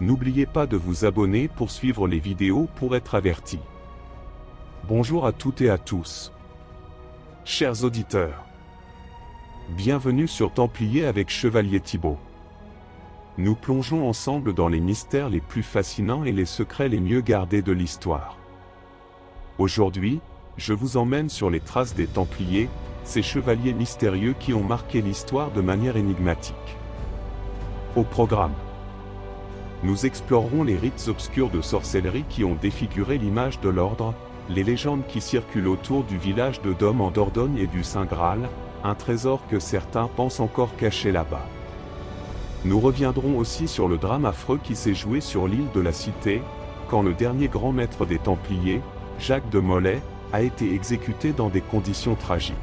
n'oubliez pas de vous abonner pour suivre les vidéos pour être averti. Bonjour à toutes et à tous. Chers auditeurs, bienvenue sur Templiers avec Chevalier Thibaut. Nous plongeons ensemble dans les mystères les plus fascinants et les secrets les mieux gardés de l'histoire. Aujourd'hui, je vous emmène sur les traces des Templiers, ces chevaliers mystérieux qui ont marqué l'histoire de manière énigmatique. Au programme, nous explorerons les rites obscurs de sorcellerie qui ont défiguré l'image de l'ordre, les légendes qui circulent autour du village de Dôme en Dordogne et du Saint Graal, un trésor que certains pensent encore caché là-bas. Nous reviendrons aussi sur le drame affreux qui s'est joué sur l'île de la Cité, quand le dernier grand maître des Templiers, Jacques de Molay, a été exécuté dans des conditions tragiques.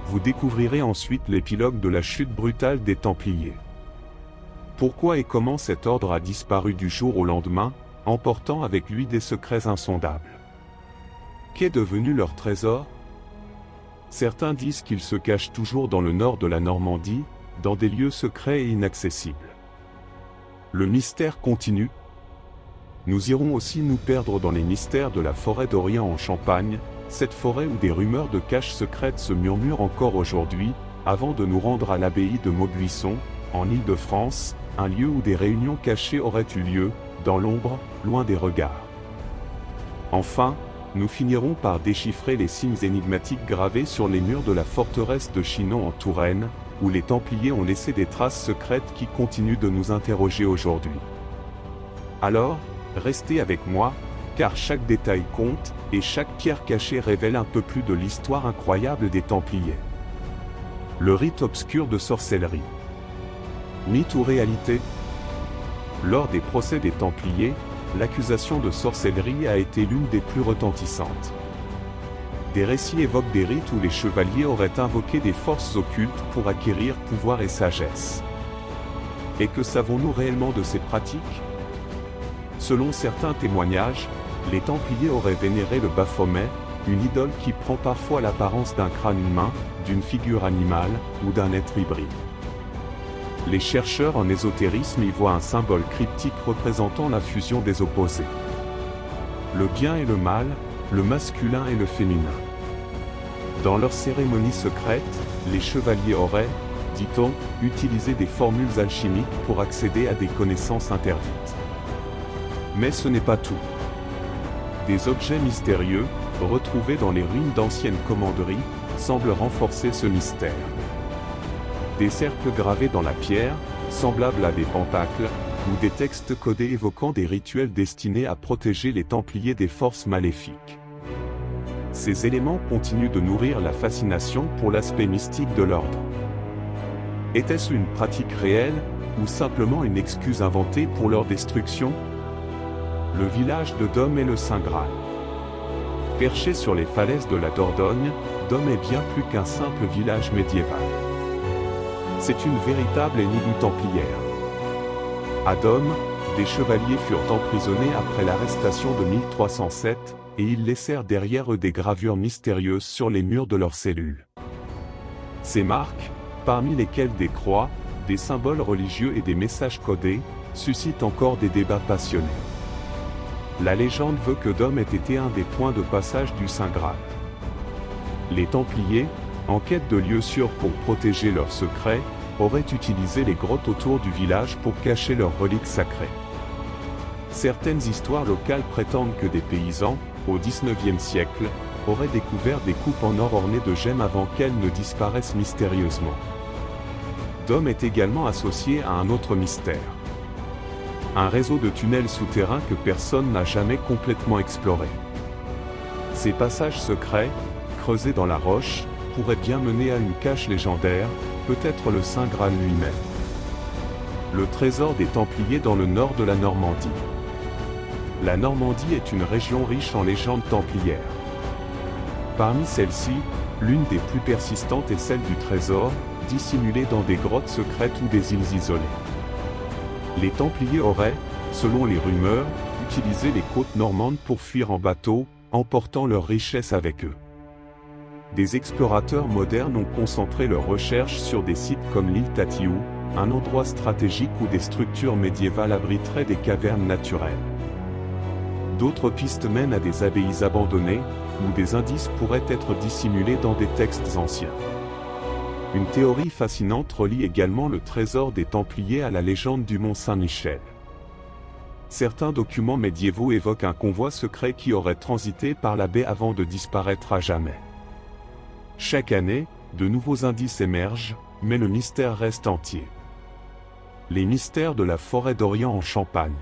Vous découvrirez ensuite l'épilogue de la chute brutale des Templiers. Pourquoi et comment cet ordre a disparu du jour au lendemain, emportant avec lui des secrets insondables. Qu'est devenu leur trésor? Certains disent qu'il se cache toujours dans le nord de la Normandie, dans des lieux secrets et inaccessibles. Le mystère continue. Nous irons aussi nous perdre dans les mystères de la forêt d'Orient en Champagne, cette forêt où des rumeurs de caches secrètes se murmurent encore aujourd'hui, avant de nous rendre à l'abbaye de Maubuisson, en Île-de-France, un lieu où des réunions cachées auraient eu lieu, dans l'ombre, loin des regards. Enfin, nous finirons par déchiffrer les signes énigmatiques gravés sur les murs de la forteresse de Chinon en Touraine, où les Templiers ont laissé des traces secrètes qui continuent de nous interroger aujourd'hui. Alors, restez avec moi, car chaque détail compte, et chaque pierre cachée révèle un peu plus de l'histoire incroyable des Templiers. Le rite obscur de sorcellerie. Mythe ou réalité? Lors des procès des Templiers, l'accusation de sorcellerie a été l'une des plus retentissantes. Des récits évoquent des rites où les chevaliers auraient invoqué des forces occultes pour acquérir pouvoir et sagesse. Et que savons-nous réellement de ces pratiques? Selon certains témoignages, les Templiers auraient vénéré le Baphomet, une idole qui prend parfois l'apparence d'un crâne humain, d'une figure animale ou d'un être hybride. Les chercheurs en ésotérisme y voient un symbole cryptique représentant la fusion des opposés. Le bien et le mal, le masculin et le féminin. Dans leurs cérémonies secrètes, les chevaliers auraient, dit-on, utilisé des formules alchimiques pour accéder à des connaissances interdites. Mais ce n'est pas tout. Des objets mystérieux, retrouvés dans les ruines d'anciennes commanderies, semblent renforcer ce mystère. Des cercles gravés dans la pierre, semblables à des pentacles, ou des textes codés évoquant des rituels destinés à protéger les Templiers des forces maléfiques. Ces éléments continuent de nourrir la fascination pour l'aspect mystique de l'ordre. Était-ce une pratique réelle, ou simplement une excuse inventée pour leur destruction? Le village de Dôme est le Saint Graal. Perché sur les falaises de la Dordogne, Dôme est bien plus qu'un simple village médiéval. C'est une véritable énigme templière. À Dôme, des chevaliers furent emprisonnés après l'arrestation de 1307, et ils laissèrent derrière eux des gravures mystérieuses sur les murs de leurs cellules. Ces marques, parmi lesquelles des croix, des symboles religieux et des messages codés, suscitent encore des débats passionnés. La légende veut que Dôme ait été un des points de passage du Saint Graal. Les Templiers, en quête de lieux sûrs pour protéger leurs secrets, auraient utilisé les grottes autour du village pour cacher leurs reliques sacrées. Certaines histoires locales prétendent que des paysans, au XIXe siècle, auraient découvert des coupes en or ornées de gemmes avant qu'elles ne disparaissent mystérieusement. Dôme est également associé à un autre mystère. Un réseau de tunnels souterrains que personne n'a jamais complètement exploré. Ces passages secrets, creusés dans la roche, pourraient bien mener à une cache légendaire, peut-être le Saint Graal lui-même. Le trésor des Templiers dans le nord de la Normandie. La Normandie est une région riche en légendes templières. Parmi celles-ci, l'une des plus persistantes est celle du trésor, dissimulé dans des grottes secrètes ou des îles isolées. Les Templiers auraient, selon les rumeurs, utilisé les côtes normandes pour fuir en bateau, emportant leurs richesses avec eux. Des explorateurs modernes ont concentré leurs recherches sur des sites comme l'île Tatiou, un endroit stratégique où des structures médiévales abriteraient des cavernes naturelles. D'autres pistes mènent à des abbayes abandonnées, où des indices pourraient être dissimulés dans des textes anciens. Une théorie fascinante relie également le trésor des Templiers à la légende du Mont Saint-Michel. Certains documents médiévaux évoquent un convoi secret qui aurait transité par la baie avant de disparaître à jamais. Chaque année, de nouveaux indices émergent, mais le mystère reste entier. Les mystères de la forêt d'Orient en Champagne.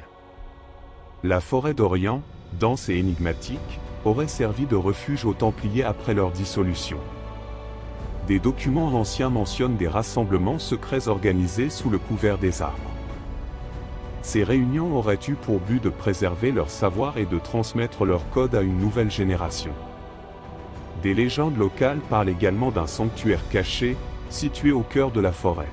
La forêt d'Orient, dense et énigmatique, aurait servi de refuge aux Templiers après leur dissolution. Des documents anciens mentionnent des rassemblements secrets organisés sous le couvert des arbres. Ces réunions auraient eu pour but de préserver leur savoir et de transmettre leur code à une nouvelle génération. Des légendes locales parlent également d'un sanctuaire caché, situé au cœur de la forêt.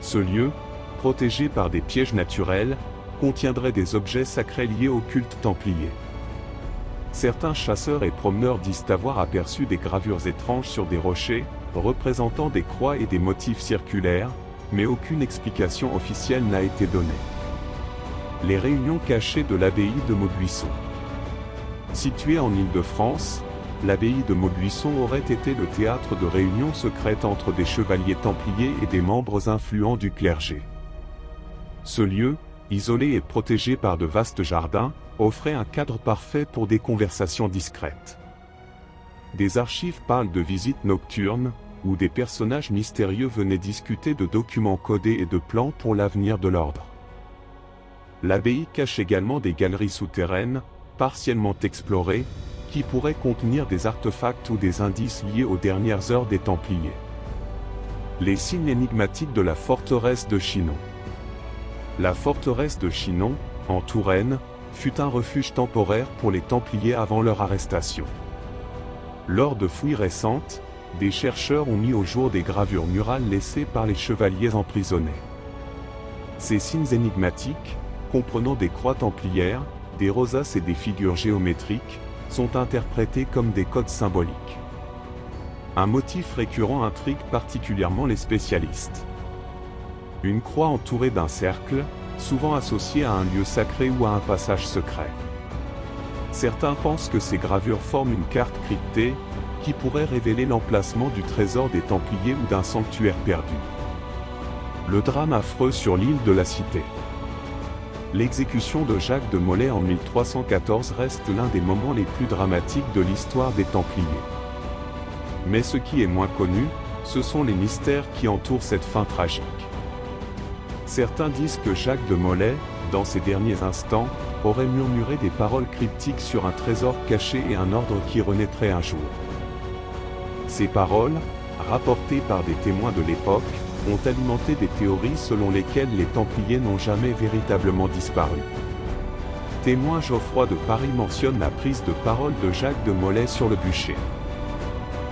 Ce lieu, protégé par des pièges naturels, contiendrait des objets sacrés liés au culte templier. Certains chasseurs et promeneurs disent avoir aperçu des gravures étranges sur des rochers, représentant des croix et des motifs circulaires, mais aucune explication officielle n'a été donnée. Les réunions cachées de l'abbaye de Maubuisson. Située en Île-de-France, l'abbaye de Maubuisson aurait été le théâtre de réunions secrètes entre des chevaliers templiers et des membres influents du clergé. Ce lieu, isolé et protégé par de vastes jardins, offrait un cadre parfait pour des conversations discrètes. Des archives parlent de visites nocturnes, où des personnages mystérieux venaient discuter de documents codés et de plans pour l'avenir de l'ordre. L'abbaye cache également des galeries souterraines, partiellement explorées, qui pourraient contenir des artefacts ou des indices liés aux dernières heures des Templiers. Les signes énigmatiques de la forteresse de Chinon. La forteresse de Chinon, en Touraine, fut un refuge temporaire pour les Templiers avant leur arrestation. Lors de fouilles récentes, des chercheurs ont mis au jour des gravures murales laissées par les chevaliers emprisonnés. Ces signes énigmatiques, comprenant des croix templières, des rosaces et des figures géométriques, sont interprétés comme des codes symboliques. Un motif récurrent intrigue particulièrement les spécialistes. Une croix entourée d'un cercle, souvent associée à un lieu sacré ou à un passage secret. Certains pensent que ces gravures forment une carte cryptée, qui pourrait révéler l'emplacement du trésor des Templiers ou d'un sanctuaire perdu. Le drame affreux sur l'île de la Cité. L'exécution de Jacques de Molay en 1314 reste l'un des moments les plus dramatiques de l'histoire des Templiers. Mais ce qui est moins connu, ce sont les mystères qui entourent cette fin tragique. Certains disent que Jacques de Molay, dans ses derniers instants, aurait murmuré des paroles cryptiques sur un trésor caché et un ordre qui renaîtrait un jour. Ces paroles, rapportées par des témoins de l'époque, ont alimenté des théories selon lesquelles les Templiers n'ont jamais véritablement disparu. Témoin Geoffroy de Paris mentionne la prise de parole de Jacques de Molay sur le bûcher.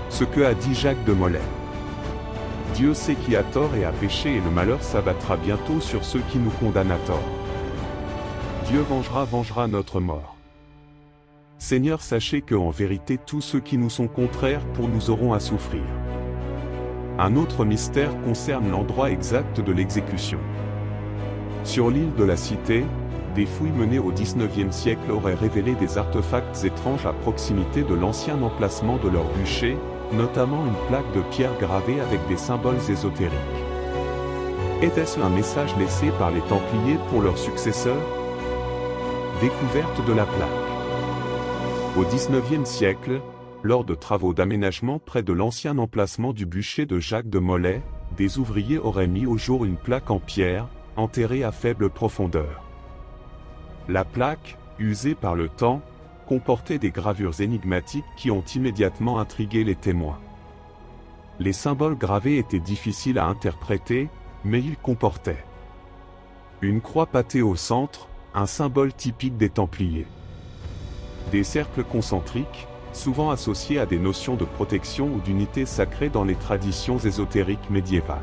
Ce que a dit Jacques de Molay. Dieu sait qui a tort et a péché et le malheur s'abattra bientôt sur ceux qui nous condamnent à tort. Dieu vengera notre mort. Seigneur, sachez que en vérité tous ceux qui nous sont contraires pour nous auront à souffrir. Un autre mystère concerne l'endroit exact de l'exécution. Sur l'île de la Cité, des fouilles menées au XIXe siècle auraient révélé des artefacts étranges à proximité de l'ancien emplacement de leur bûcher, notamment une plaque de pierre gravée avec des symboles ésotériques. Était-ce un message laissé par les Templiers pour leurs successeurs? Découverte de la plaque. Au XIXe siècle, lors de travaux d'aménagement près de l'ancien emplacement du bûcher de Jacques de Molay, des ouvriers auraient mis au jour une plaque en pierre, enterrée à faible profondeur. La plaque, usée par le temps, comportait des gravures énigmatiques qui ont immédiatement intrigué les témoins. Les symboles gravés étaient difficiles à interpréter, mais ils comportaient une croix pattée au centre, un symbole typique des Templiers. Des cercles concentriques, souvent associés à des notions de protection ou d'unité sacrée dans les traditions ésotériques médiévales.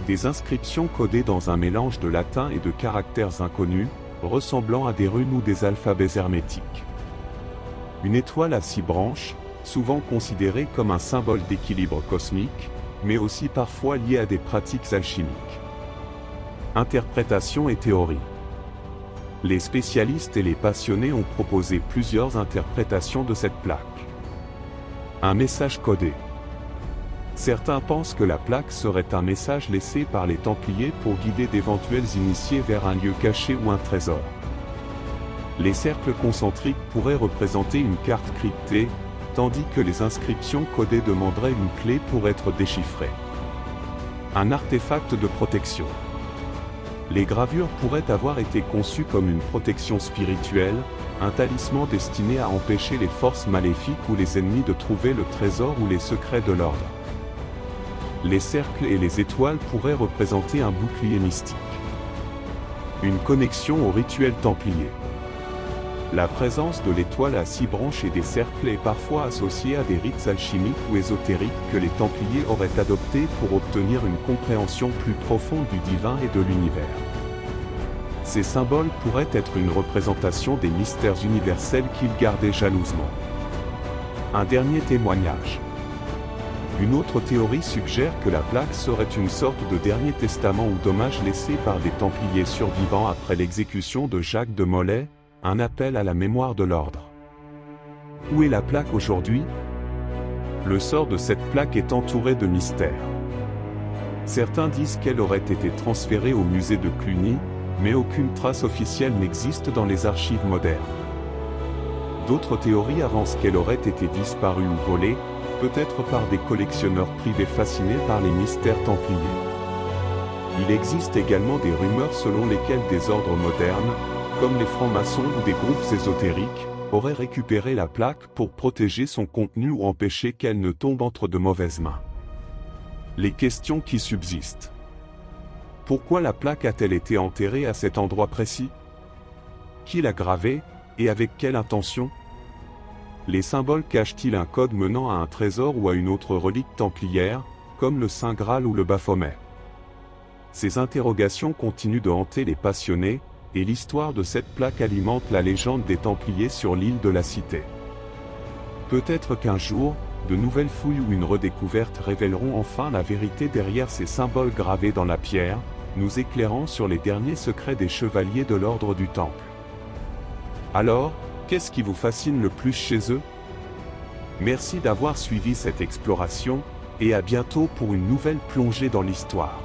Des inscriptions codées dans un mélange de latin et de caractères inconnus, ressemblant à des runes ou des alphabets hermétiques. Une étoile à 6 branches, souvent considérée comme un symbole d'équilibre cosmique, mais aussi parfois liées à des pratiques alchimiques. Interprétation et théorie. Les spécialistes et les passionnés ont proposé plusieurs interprétations de cette plaque. Un message codé. Certains pensent que la plaque serait un message laissé par les Templiers pour guider d'éventuels initiés vers un lieu caché ou un trésor. Les cercles concentriques pourraient représenter une carte cryptée, tandis que les inscriptions codées demanderaient une clé pour être déchiffrées. Un artefact de protection. Les gravures pourraient avoir été conçues comme une protection spirituelle, un talisman destiné à empêcher les forces maléfiques ou les ennemis de trouver le trésor ou les secrets de l'ordre. Les cercles et les étoiles pourraient représenter un bouclier mystique. Une connexion au rituel templier. La présence de l'étoile à 6 branches et des cercles est parfois associée à des rites alchimiques ou ésotériques que les Templiers auraient adoptés pour obtenir une compréhension plus profonde du divin et de l'univers. Ces symboles pourraient être une représentation des mystères universels qu'ils gardaient jalousement. Un dernier témoignage. Une autre théorie suggère que la plaque serait une sorte de dernier testament ou d'hommage laissé par des Templiers survivants après l'exécution de Jacques de Molay, un appel à la mémoire de l'ordre. Où est la plaque aujourd'hui? Le sort de cette plaque est entouré de mystères. Certains disent qu'elle aurait été transférée au musée de Cluny, mais aucune trace officielle n'existe dans les archives modernes. D'autres théories avancent qu'elle aurait été disparue ou volée, peut-être par des collectionneurs privés fascinés par les mystères templiers. Il existe également des rumeurs selon lesquelles des ordres modernes, comme les francs-maçons ou des groupes ésotériques, auraient récupéré la plaque pour protéger son contenu ou empêcher qu'elle ne tombe entre de mauvaises mains. Les questions qui subsistent. Pourquoi la plaque a-t-elle été enterrée à cet endroit précis? Qui l'a gravée, et avec quelle intention? Les symboles cachent-ils un code menant à un trésor ou à une autre relique templière, comme le Saint Graal ou le Baphomet? Ces interrogations continuent de hanter les passionnés, et l'histoire de cette plaque alimente la légende des Templiers sur l'île de la Cité. Peut-être qu'un jour, de nouvelles fouilles ou une redécouverte révéleront enfin la vérité derrière ces symboles gravés dans la pierre, nous éclairant sur les derniers secrets des chevaliers de l'ordre du Temple. Alors, qu'est-ce qui vous fascine le plus chez eux? Merci d'avoir suivi cette exploration, et à bientôt pour une nouvelle plongée dans l'histoire.